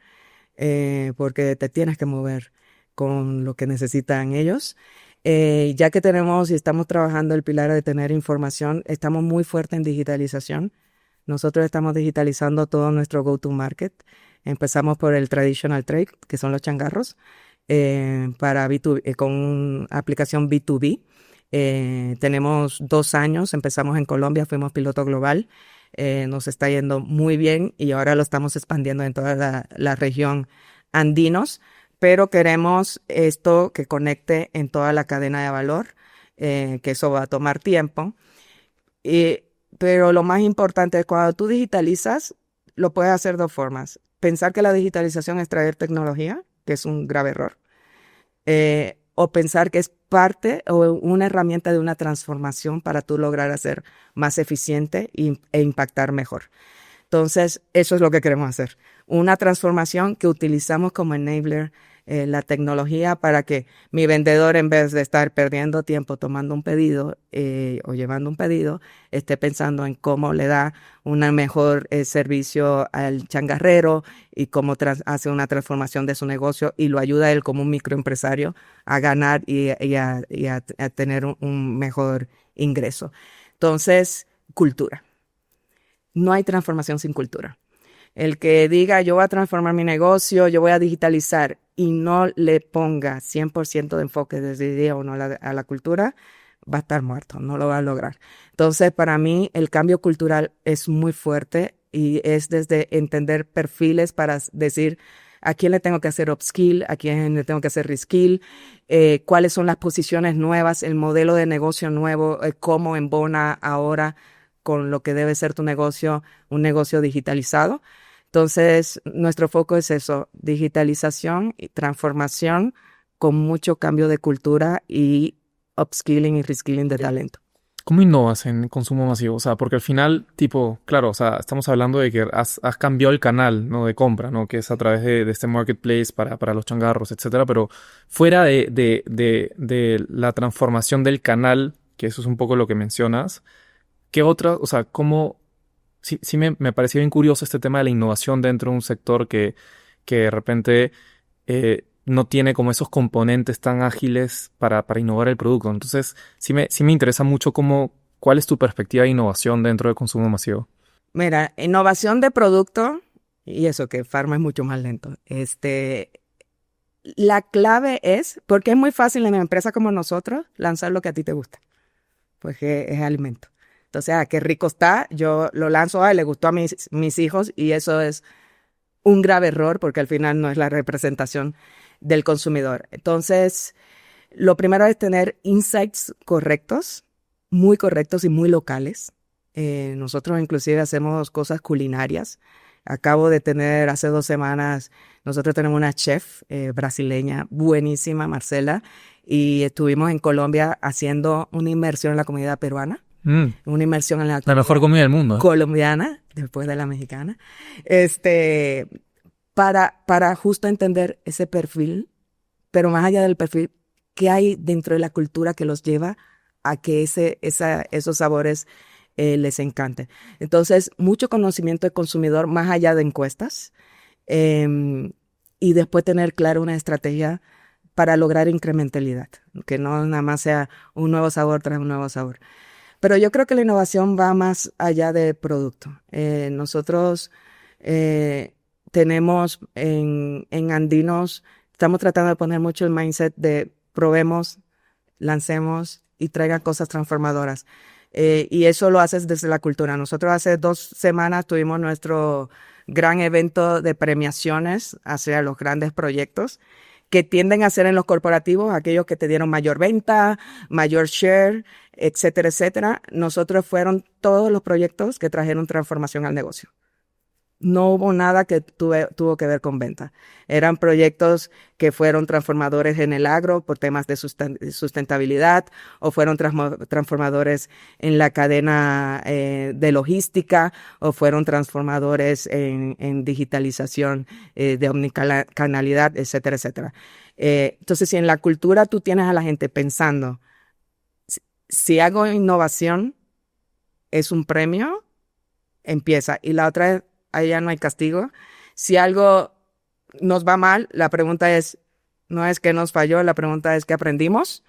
porque te tienes que mover con lo que necesitan ellos. Ya que tenemos y estamos trabajando el pilar de tener información, estamos muy fuertes en digitalización. Nosotros estamos digitalizando todo nuestro go-to-market. Empezamos por el traditional trade, que son los changarros, para B2B, con una aplicación B2B. Tenemos 2 años, empezamos en Colombia, fuimos piloto global, nos está yendo muy bien y ahora lo estamos expandiendo en toda la región andinos, pero queremos esto que conecte en toda la cadena de valor, que eso va a tomar tiempo. Pero lo más importante es cuando tú digitalizas, lo puedes hacer de 2 formas. Pensar que la digitalización es traer tecnología, que es un grave error, o pensar que es parte o una herramienta de una transformación para tú lograr hacer más eficiente e impactar mejor. Entonces, eso es lo que queremos hacer. Una transformación que utilizamos como enabler la tecnología para que mi vendedor, en vez de estar perdiendo tiempo tomando un pedido o llevando un pedido, esté pensando en cómo le da un mejor servicio al changarrero y cómo hace una transformación de su negocio y lo ayuda a él como un microempresario a ganar y a tener un mejor ingreso. Entonces, cultura. No hay transformación sin cultura. El que diga yo voy a transformar mi negocio, yo voy a digitalizar y no le ponga 100% de enfoque desde día uno a la cultura, va a estar muerto, no lo va a lograr. Entonces, para mí, el cambio cultural es muy fuerte y es desde entender perfiles para decir a quién le tengo que hacer upskill, a quién le tengo que hacer reskill, cuáles son las posiciones nuevas, el modelo de negocio nuevo, cómo embona ahora con lo que debe ser tu negocio, un negocio digitalizado. Entonces, nuestro foco es eso, digitalización y transformación con mucho cambio de cultura y upskilling y reskilling de talento. ¿Cómo innovas en consumo masivo? O sea, porque al final, tipo, claro, o sea, estamos hablando de que has cambiado el canal, ¿no? De compra, ¿no? Que es a través de este marketplace para los changarros, etcétera. Pero fuera de la transformación del canal, que eso es un poco lo que mencionas, ¿qué otra, o sea, cómo... Sí me parecía bien curioso este tema de la innovación dentro de un sector que de repente no tiene como esos componentes tan ágiles para innovar el producto. Entonces, sí me interesa mucho cuál es tu perspectiva de innovación dentro del consumo masivo. Mira, innovación de producto, y eso que Pharma es mucho más lento. La clave es, porque es muy fácil en una empresa como nosotros lanzar lo que a ti te gusta, porque es alimento. Entonces, qué rico está, yo lo lanzo, le gustó a mis hijos, y eso es un grave error porque al final no es la representación del consumidor. Entonces, lo primero es tener insights correctos, muy correctos y muy locales. Nosotros inclusive hacemos cosas culinarias. Acabo de tener hace 2 semanas, nosotros tenemos una chef brasileña buenísima, Marcela, y estuvimos en Colombia haciendo una inmersión en la comunidad peruana. Una inmersión en la mejor comida del mundo. Colombiana, después de la mexicana, para justo entender ese perfil, pero más allá del perfil, ¿qué hay dentro de la cultura que los lleva a que esos sabores les encanten? Entonces, mucho conocimiento del consumidor más allá de encuestas, y después tener claro una estrategia para lograr incrementalidad, que no nada más sea un nuevo sabor tras un nuevo sabor. Pero yo creo que la innovación va más allá de producto. Nosotros tenemos en Andinos, estamos tratando de poner mucho el mindset de probemos, lancemos y traigan cosas transformadoras. Y eso lo haces desde la cultura. Nosotros hace 2 semanas tuvimos nuestro gran evento de premiaciones hacia los grandes proyectos que tienden a ser en los corporativos, aquellos que te dieron mayor venta, mayor share, etcétera, etcétera. Nosotros fueron todos los proyectos que trajeron transformación al negocio. No hubo nada que tuvo que ver con venta. Eran proyectos que fueron transformadores en el agro por temas de sustentabilidad, o fueron transformadores en la cadena de logística, o fueron transformadores en digitalización de omnicanalidad, etcétera, etcétera. Entonces, si en la cultura tú tienes a la gente pensando, si hago innovación, es un premio, empieza. Y la otra es, allá no hay castigo. Si algo nos va mal, la pregunta no es qué nos falló, la pregunta es qué aprendimos,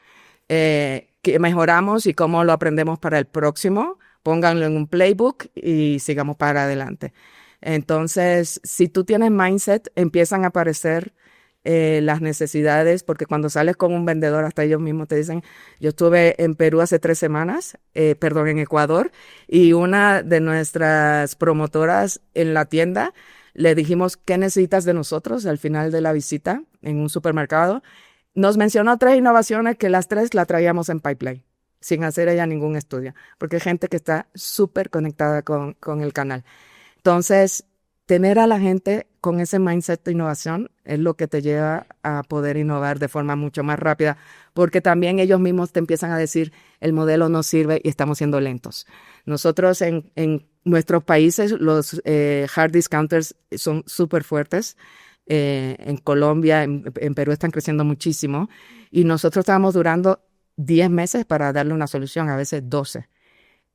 qué mejoramos y cómo lo aprendemos para el próximo. Pónganlo en un playbook y sigamos para adelante. Entonces, si tú tienes mindset, empiezan a aparecer las necesidades, porque cuando sales con un vendedor, hasta ellos mismos te dicen, yo estuve en Perú hace 3 semanas, en Ecuador, y una de nuestras promotoras en la tienda, le dijimos, ¿qué necesitas de nosotros al final de la visita en un supermercado? Nos mencionó 3 innovaciones que las 3 la traíamos en pipeline, sin hacer ella ningún estudio, porque hay gente que está súper conectada con el canal. Entonces, tener a la gente con ese mindset de innovación es lo que te lleva a poder innovar de forma mucho más rápida, porque también ellos mismos te empiezan a decir, el modelo no sirve y estamos siendo lentos. Nosotros en nuestros países, los hard discounters son súper fuertes. En Colombia, en Perú están creciendo muchísimo, y nosotros estábamos durando 10 meses para darle una solución, a veces 12.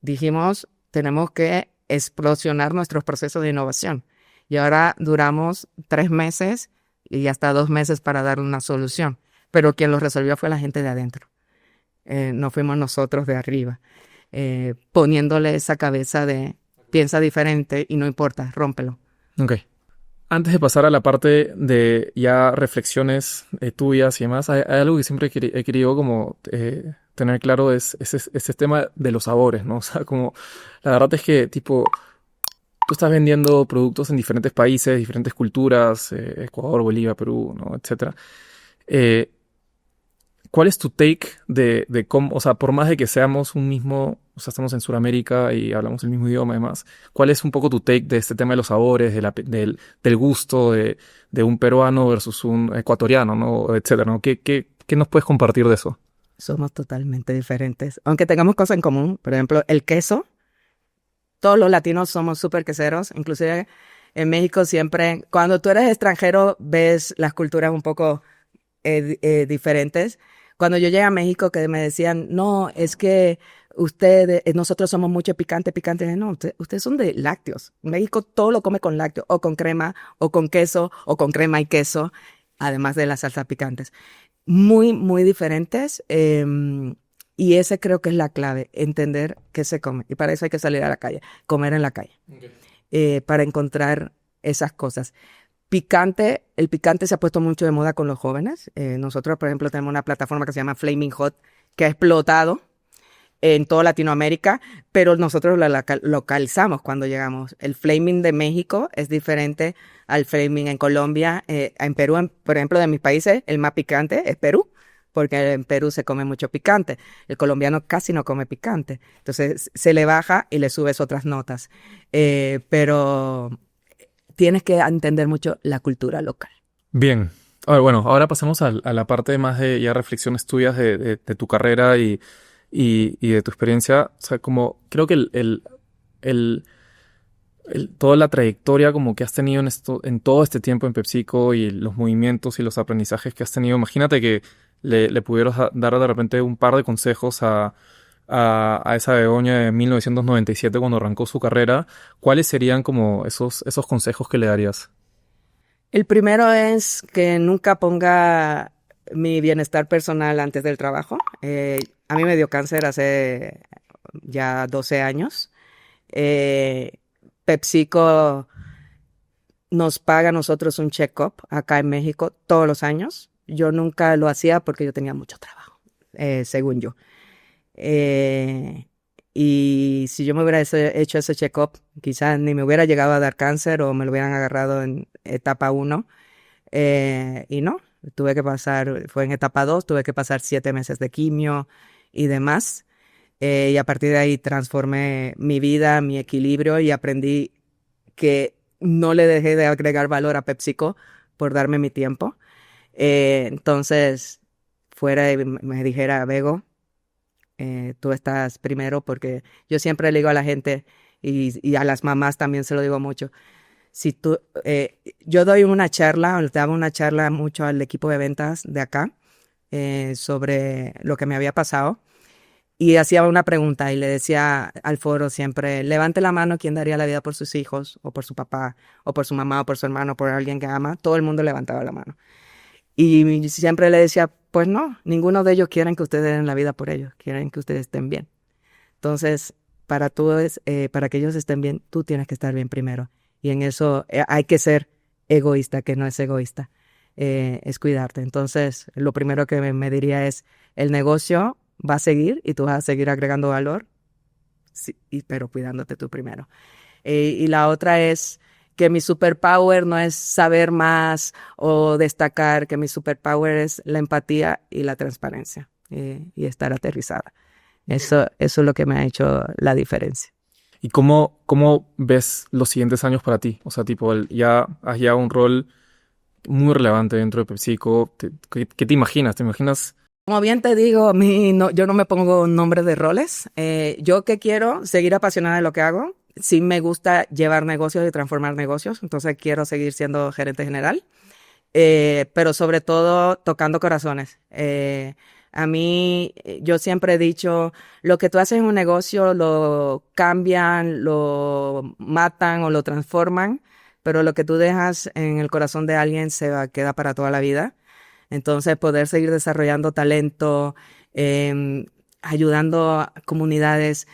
Dijimos, tenemos que explosionar nuestros procesos de innovación. Y ahora duramos 3 meses y hasta 2 meses para dar una solución. Pero quien lo resolvió fue la gente de adentro. No fuimos nosotros de arriba. Poniéndole esa cabeza de piensa diferente y no importa, rómpelo. Ok. Antes de pasar a la parte de ya reflexiones tuyas y demás, hay algo que siempre he querido como tener claro, es ese tema de los sabores, ¿no? O sea, como la verdad es que tipo... tú estás vendiendo productos en diferentes países, diferentes culturas, Ecuador, Bolivia, Perú, ¿no? Etcétera. Eh, ¿Cuál es tu take de cómo, o sea, por más de que seamos un mismo, o sea, estamos en Sudamérica y hablamos el mismo idioma además, ¿cuál es un poco tu take de este tema de los sabores, del gusto de un peruano versus un ecuatoriano, ¿no? Etcétera, ¿no? ¿Qué nos puedes compartir de eso? Somos totalmente diferentes, aunque tengamos cosas en común. Por ejemplo, el queso. Todos los latinos somos súper queseros, inclusive en México siempre, cuando tú eres extranjero, ves las culturas un poco diferentes. Cuando yo llegué a México, que me decían, no, es que ustedes, nosotros somos mucho picante, picante. Y dije, no, ustedes son de lácteos. México todo lo come con lácteos, o con crema, o con queso, o con crema y queso, además de las salsas picantes. Muy, muy diferentes. Y ese creo que es la clave, entender qué se come. Y para eso hay que salir a la calle, comer en la calle, para encontrar esas cosas. Picante, el picante se ha puesto mucho de moda con los jóvenes. Nosotros, por ejemplo, tenemos una plataforma que se llama Flaming Hot, que ha explotado en toda Latinoamérica, pero nosotros la localizamos cuando llegamos. El Flaming de México es diferente al Flaming en Colombia. En Perú, por ejemplo, de mis países, el más picante es Perú, porque en Perú se come mucho picante. El colombiano casi no come picante. Entonces se le baja y le subes otras notas. Pero tienes que entender mucho la cultura local. Bien. A ver, bueno, ahora pasemos a la parte más de ya reflexiones tuyas de tu carrera y de tu experiencia. O sea, como creo que el- toda la trayectoria como que has tenido en todo este tiempo en PepsiCo y los movimientos y los aprendizajes que has tenido. Imagínate que le pudieras dar de repente un par de consejos a esa Begoña de 1997 cuando arrancó su carrera. ¿Cuáles serían como esos consejos que le darías? El primero es que nunca ponga mi bienestar personal antes del trabajo. A mí me dio cáncer hace ya 12 años. Eh, PepsiCo nos paga a nosotros un check-up acá en México todos los años. Yo nunca lo hacía porque yo tenía mucho trabajo, según yo. Eh, y si yo me hubiera hecho ese check-up, quizás ni me hubiera llegado a dar cáncer o me lo hubieran agarrado en etapa 1. Y no, fue en etapa 2, tuve que pasar 7 meses de quimio y demás. Y a partir de ahí transformé mi vida, mi equilibrio y aprendí que no le dejé de agregar valor a PepsiCo por darme mi tiempo. Entonces, fuera y me dijera, Bego, tú estás primero, porque yo siempre le digo a la gente y a las mamás también se lo digo mucho. Si tú, yo doy una charla, o le daba una charla mucho al equipo de ventas de acá sobre lo que me había pasado. Y hacía una pregunta y le decía al foro siempre, levante la mano quien daría la vida por sus hijos, o por su papá, o por su mamá, o por su hermano, o por alguien que ama. Todo el mundo levantaba la mano. Y siempre le decía, pues no, ninguno de ellos quieren que ustedes den la vida por ellos, quieren que ustedes estén bien. Entonces, para que ellos estén bien, tú tienes que estar bien primero. Y en eso hay que ser egoísta, que no es egoísta, es cuidarte. Entonces, lo primero que me diría es, el negocio va a seguir y tú vas a seguir agregando valor, sí, pero cuidándote tú primero. Y la otra es que mi superpower no es saber más o destacar, que mi superpower es la empatía y la transparencia y estar aterrizada. Eso es lo que me ha hecho la diferencia. ¿Y cómo ves los siguientes años para ti? O sea, tipo, ya has ya un rol muy relevante dentro de PepsiCo. ¿Qué te imaginas? ¿Te imaginas? Como bien te digo, yo no me pongo nombre de roles. Yo que quiero seguir apasionada de lo que hago. Sí me gusta llevar negocios y transformar negocios, entonces quiero seguir siendo gerente general, pero sobre todo tocando corazones. A mí, yo siempre he dicho, lo que tú haces en un negocio lo cambian, lo matan o lo transforman, pero lo que tú dejas en el corazón de alguien queda para toda la vida. Entonces, poder seguir desarrollando talento, ayudando a comunidades,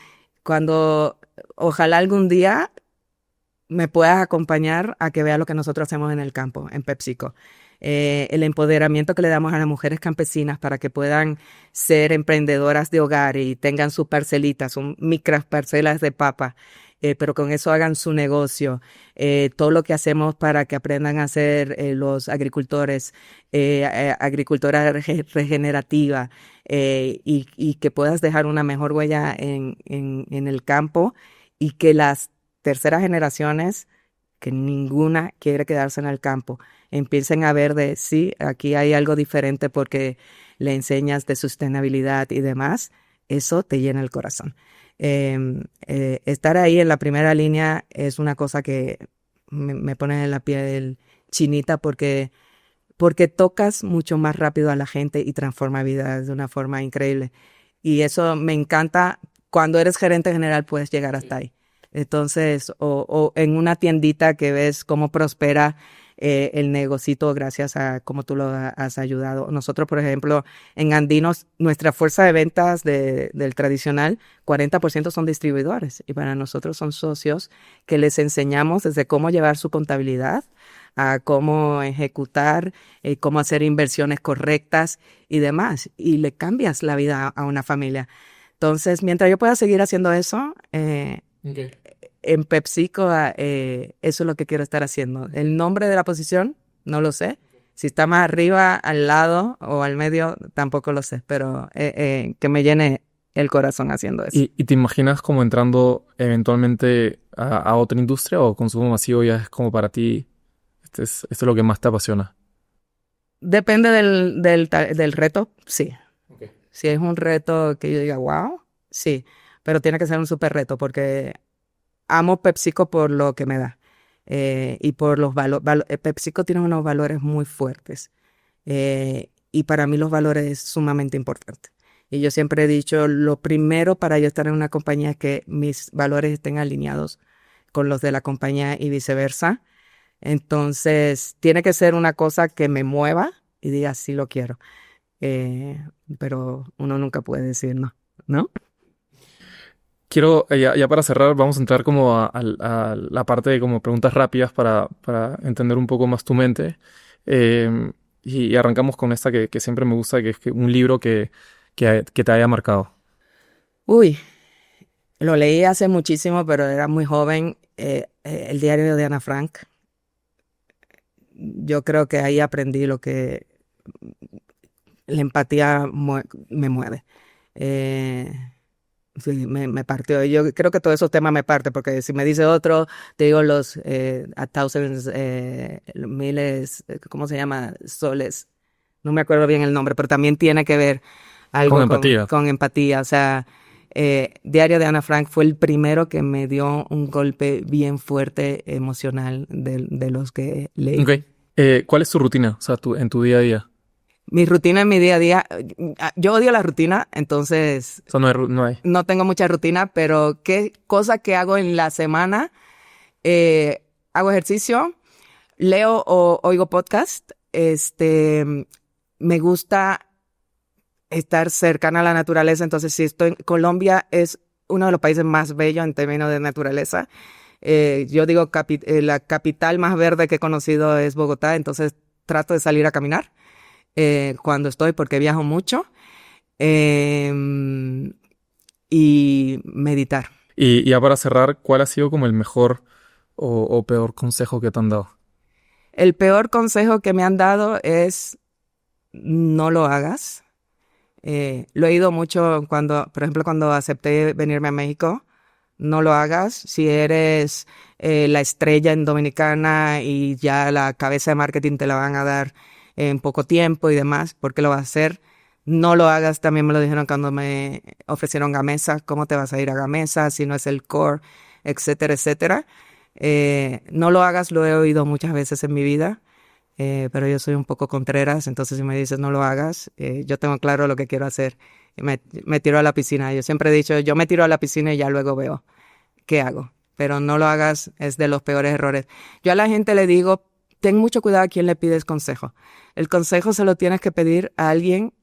ojalá algún día me puedas acompañar a que vea lo que nosotros hacemos en el campo, en PepsiCo. El empoderamiento que le damos a las mujeres campesinas para que puedan ser emprendedoras de hogar y tengan sus parcelitas, sus micro parcelas de papa, pero con eso hagan su negocio. Todo lo que hacemos para que aprendan a ser los agricultores, agricultura regenerativa, y que puedas dejar una mejor huella en el campo y que las terceras generaciones, que ninguna quiere quedarse en el campo, empiecen a ver de sí, aquí hay algo diferente porque le enseñas de sostenibilidad y demás, eso te llena el corazón. Estar ahí en la primera línea es una cosa que me pone en la piel chinita porque tocas mucho más rápido a la gente y transforma vidas de una forma increíble. Y eso me encanta. Cuando eres gerente general puedes llegar hasta ahí. Entonces, o en una tiendita que ves cómo prospera el negocito gracias a cómo tú lo has ayudado. Nosotros, por ejemplo, en Andinos, nuestra fuerza de ventas del tradicional, 40% son distribuidores. Y para nosotros son socios que les enseñamos desde cómo llevar su contabilidad, a cómo ejecutar, cómo hacer inversiones correctas y demás. Y le cambias la vida a una familia. Entonces, mientras yo pueda seguir haciendo eso, Okay. en PepsiCo, eso es lo que quiero estar haciendo. El nombre de la posición, no lo sé. Si está más arriba, al lado o al medio, tampoco lo sé. Pero que me llene el corazón haciendo eso. ¿Y te imaginas como entrando eventualmente a otra industria o consumo masivo ya es como para ti, esto es lo que más te apasiona? Depende del reto, sí. Okay. Si es un reto que yo diga, wow, sí. Pero tiene que ser un súper reto porque amo PepsiCo por lo que me da. Y por los valores. PepsiCo tiene unos valores muy fuertes. Y para mí los valores es sumamente importante. Y yo siempre he dicho, lo primero para yo estar en una compañía es que mis valores estén alineados con los de la compañía y viceversa. Entonces, tiene que ser una cosa que me mueva y diga, sí lo quiero. Pero uno nunca puede decir no, ¿no? Quiero, ya para cerrar, vamos a entrar como a la parte de como preguntas rápidas para entender un poco más tu mente. Y arrancamos con esta que siempre me gusta, que es un libro que te haya marcado. Uy, lo leí hace muchísimo, pero era muy joven. El diario de Ana Frank. Yo creo que ahí aprendí lo que la empatía me mueve. Eh, sí, me partió. Yo creo que todos esos temas me parten, porque si me dice otro, te digo los a thousands, miles, ¿cómo se llama? Soles. No me acuerdo bien el nombre, pero también tiene que ver Con algo empatía. con empatía. O sea, Diario de Ana Frank fue el primero que me dio un golpe bien fuerte emocional de los que leí. Ok. ¿Cuál es tu rutina? O sea, en tu día a día. Mi rutina en mi día a día, yo odio la rutina, entonces O sea, no hay. no tengo mucha rutina, pero qué cosa que hago en la semana, hago ejercicio, leo o oigo podcast, me gusta estar cercana a la naturaleza, entonces si estoy en Colombia es uno de los países más bellos en términos de naturaleza. Yo digo la capital más verde que he conocido es Bogotá, entonces trato de salir a caminar cuando estoy porque viajo mucho y meditar. Y ya para cerrar, ¿cuál ha sido como el mejor o peor consejo que te han dado? El peor consejo que me han dado es no lo hagas. Lo he oído mucho por ejemplo, cuando acepté venirme a México. No lo hagas. Si eres la estrella en Dominicana y ya la cabeza de marketing te la van a dar en poco tiempo y demás, ¿por qué lo vas a hacer? No lo hagas. También me lo dijeron cuando me ofrecieron Gamesa. ¿Cómo te vas a ir a Gamesa si no es el core? Etcétera, etcétera. No lo hagas, lo he oído muchas veces en mi vida. Pero yo soy un poco contreras, entonces si me dices no lo hagas, yo tengo claro lo que quiero hacer y me tiro a la piscina. Yo siempre he dicho, yo me tiro a la piscina y ya luego veo qué hago, pero no lo hagas, es de los peores errores. Yo a la gente le digo, ten mucho cuidado a quién le pides consejo. El consejo se lo tienes que pedir a alguien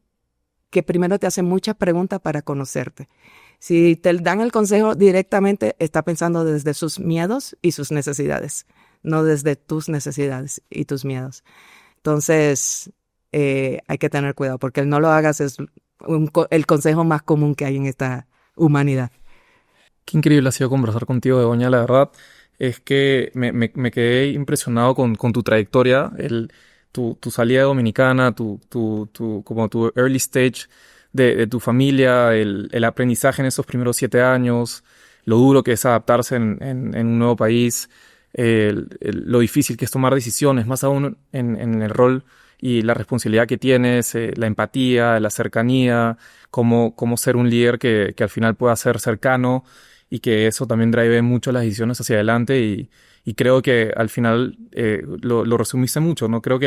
que primero te hace muchas preguntas para conocerte. Si te dan el consejo directamente, está pensando desde sus miedos y sus necesidades, no desde tus necesidades y tus miedos. Entonces, hay que tener cuidado, porque el no lo hagas es el consejo más común que hay en esta humanidad. Qué increíble ha sido conversar contigo, Begoña. La verdad es que me quedé impresionado con tu trayectoria, tu salida dominicana, como tu early stage de tu familia, el aprendizaje en esos primeros 7 años, lo duro que es adaptarse en un nuevo país, lo difícil que es tomar decisiones, más aún en el rol y la responsabilidad que tienes, la empatía, la cercanía, cómo ser un líder que al final pueda ser cercano y que eso también drive mucho las decisiones hacia adelante y creo que al final lo resumiste mucho, ¿no? Creo que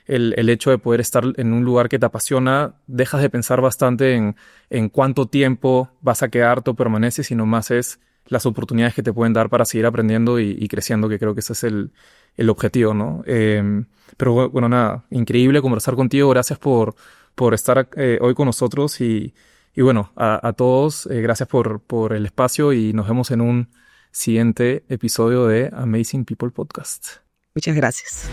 el hecho de poder estar en un lugar que te apasiona, dejas de pensar bastante en cuánto tiempo vas a quedarte o permaneces, sino más es las oportunidades que te pueden dar para seguir aprendiendo y creciendo, que creo que ese es el objetivo, ¿no? Pero bueno, nada, increíble conversar contigo, gracias por estar hoy con nosotros y bueno, a todos, gracias por el espacio y nos vemos en un siguiente episodio de Amazing People Podcast. Muchas gracias.